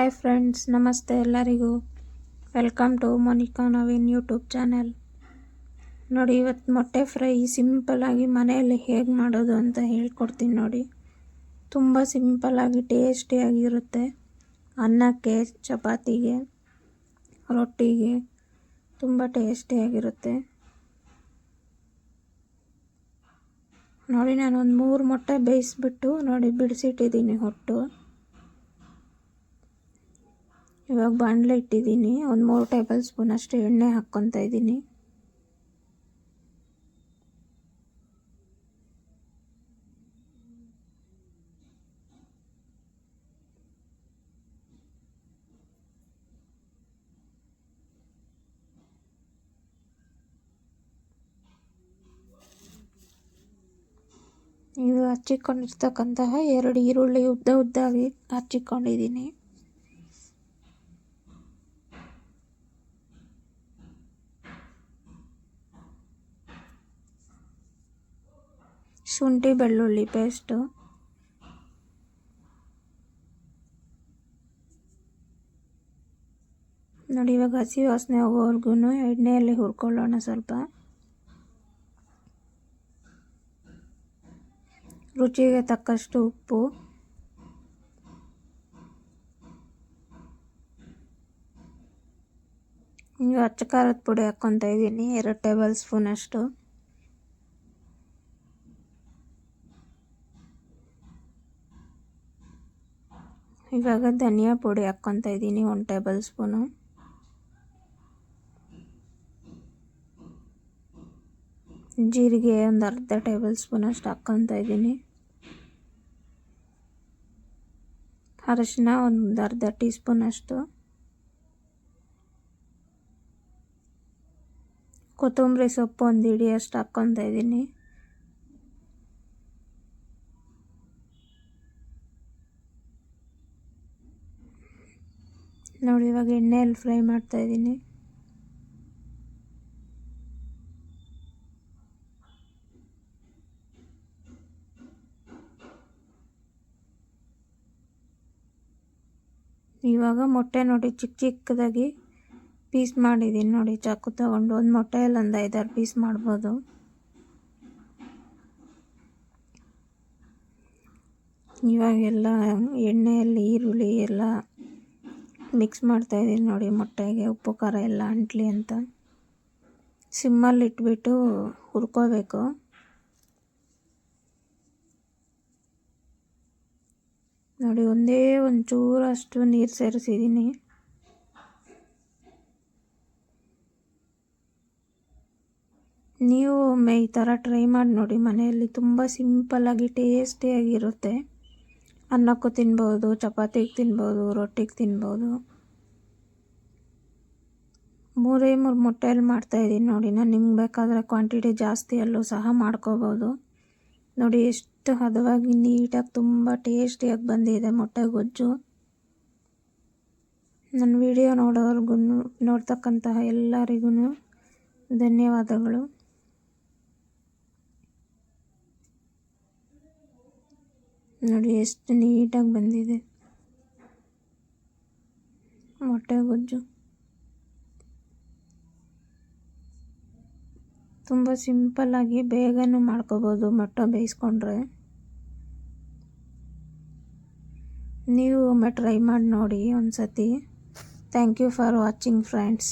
Hi friends, ನಮಸ್ತೆ ಎಲ್ಲರಿಗೂ. Welcome to Monika Naveen YouTube channel. ನೋಡಿ, ಇವತ್ತು ಮೊಟ್ಟೆ ಫ್ರೈ ಸಿಂಪಲ್ಲಾಗಿ ಮನೆಯಲ್ಲಿ ಹೇಗೆ ಮಾಡೋದು ಅಂತ ಹೇಳ್ಕೊಡ್ತೀನಿ ನೋಡಿ. ತುಂಬ ಸಿಂಪಲ್ಲಾಗಿ ಟೇಸ್ಟಿಯಾಗಿರುತ್ತೆ. ಅನ್ನಕ್ಕೆ, ಚಪಾತಿಗೆ, ರೊಟ್ಟಿಗೆ ತುಂಬ ಟೇಸ್ಟಿಯಾಗಿರುತ್ತೆ. ನೋಡಿ, ನಾನು ಒಂದು 3 ಮೊಟ್ಟೆ ಬೇಯಿಸ್ಬಿಟ್ಟು ನೋಡಿ ಬಿಡಿಸಿಟ್ಟಿದ್ದೀನಿ ಹೊಟ್ಟು. ಇವಾಗ ಬಾಣಲೆ ಇಟ್ಟಿದ್ದೀನಿ. ಒಂದು 3 ಟೇಬಲ್ ಸ್ಪೂನ್ ಅಷ್ಟು ಎಣ್ಣೆ ಹಾಕ್ಕೊತಾ ಇದ್ದೀನಿ. ಇದು ಹಚ್ಚಿಕೊಂಡಿರ್ತಕ್ಕಂತಹ 2 ಈರುಳ್ಳಿ ಉದ್ದಾಗಿ ಹಚ್ಚಿಕೊಂಡಿದ್ದೀನಿ. ಶುಂಠಿ ಬೆಳ್ಳುಳ್ಳಿ ಪೇಸ್ಟು, ನೋಡಿ. ಇವಾಗ ಹಸಿ ವಾಸನೆ ಹೋಗೋವರೆಗೂ ಎಣ್ಣೆಯಲ್ಲಿ ಹುರ್ಕೊಳ್ಳೋಣ ಸ್ವಲ್ಪ. ರುಚಿಗೆ ತಕ್ಕಷ್ಟು ಉಪ್ಪು, ಈಗ ಅಚ್ಚ ಖಾರದ ಪುಡಿ ಹಾಕ್ಕೊತಾ ಇದ್ದೀನಿ 2 ಟೇಬಲ್ ಸ್ಪೂನ್ ಅಷ್ಟು. ಇವಾಗ ಧನಿಯಾ ಪುಡಿ ಹಾಕ್ಕೊತಾ ಇದ್ದೀನಿ 1 ಟೇಬಲ್ ಸ್ಪೂನು. ಜೀರಿಗೆ ಒಂದು ಅರ್ಧ ಟೇಬಲ್ ಸ್ಪೂನ್ ಅಷ್ಟು ಹಾಕ್ಕೊತಾ ಇದ್ದೀನಿ. ಅರಿಶಿನ ಒಂದು ಅರ್ಧ ಟೀ ಸ್ಪೂನ್ ಅಷ್ಟು. ಕೊತ್ತಂಬರಿ ಸೊಪ್ಪು ಒಂದು ಹಿಡಿ ಅಷ್ಟು ಹಾಕ್ಕೊತಾ ಇದ್ದೀನಿ. ನೋಡಿ, ಇವಾಗ ಎಣ್ಣೆಯಲ್ಲಿ ಫ್ರೈ ಮಾಡ್ತಾ ಇದ್ದೀನಿ. ಇವಾಗ ಮೊಟ್ಟೆ ನೋಡಿ ಚಿಕ್ಕದಾಗಿ ಪೀಸ್ ಮಾಡಿದ್ದೀನಿ ನೋಡಿ. ಚಾಕು ತಗೊಂಡು ಒಂದು ಮೊಟ್ಟೆಯಲ್ಲಿ ಒಂದು 5-6 ಪೀಸ್ ಮಾಡ್ಬೋದು. ಇವಾಗೆಲ್ಲ ಎಣ್ಣೆಯಲ್ಲಿ ಈರುಳ್ಳಿ ಎಲ್ಲ ಮಿಕ್ಸ್ ಮಾಡ್ತಾಯಿದ್ದೀನಿ ನೋಡಿ. ಮೊಟ್ಟೆಗೆ ಉಪ್ಪು ಖಾರ ಎಲ್ಲ ಅಂಟ್ಲಿ ಅಂತ ಸಿಮ್ಮಲ್ಲಿ ಇಟ್ಬಿಟ್ಟು ಹುರ್ಕೋಬೇಕು. ನೋಡಿ, ಒಂದೇ ಒಂದು ಚೂರಷ್ಟು ನೀರು ಸೇರಿಸಿದ್ದೀನಿ. ನೀವು ಒಮ್ಮೆ ಈ ಥರ ಟ್ರೈ ಮಾಡಿ ನೋಡಿ ಮನೆಯಲ್ಲಿ. ತುಂಬ ಸಿಂಪಲ್ಲಾಗಿ ಟೇಸ್ಟಿಯಾಗಿರುತ್ತೆ. ಅನ್ನಕ್ಕೂ ತಿನ್ಬೋದು, ಚಪಾತಿಗೆ ತಿನ್ಬೋದು, ರೊಟ್ಟಿಗೆ ತಿನ್ಬೋದು. 3 ಮೊಟ್ಟೆಯಲ್ಲಿ ಮಾಡ್ತಾಯಿದ್ದೀನಿ ನೋಡಿ. ನಾನು ನಿಮ್ಗೆ ಬೇಕಾದರೆ ಕ್ವಾಂಟಿಟಿ ಜಾಸ್ತಿಯಲ್ಲೂ ಸಹ ಮಾಡ್ಕೋಬೋದು. ನೋಡಿ, ಎಷ್ಟು ಹದವಾಗಿ ನೀಟಾಗಿ ತುಂಬ ಟೇಸ್ಟಿಯಾಗಿ ಬಂದಿದೆ ಮೊಟ್ಟೆ ಗೊಜ್ಜು. ನನ್ನ ವಿಡಿಯೋ ನೋಡ್ತಕ್ಕಂತಹ ಎಲ್ಲರಿಗೂ ಧನ್ಯವಾದಗಳು. ನೋಡಿ, ಎಷ್ಟು ನೀಟಾಗಿ ಬಂದಿದೆ ಮೊಟ್ಟೆ ಗೊಜ್ಜು. ತುಂಬ ಸಿಂಪಲ್ಲಾಗಿ ಬೇಗನೂ ಮಾಡ್ಕೋಬೋದು ಮೊಟ್ಟೆ ಬೇಯಿಸ್ಕೊಂಡ್ರೆ. ನೀವು ಒಮ್ಮೆ ಟ್ರೈ ಮಾಡಿ ನೋಡಿ ಒಂದು ಸತಿ. Thank you for watching friends.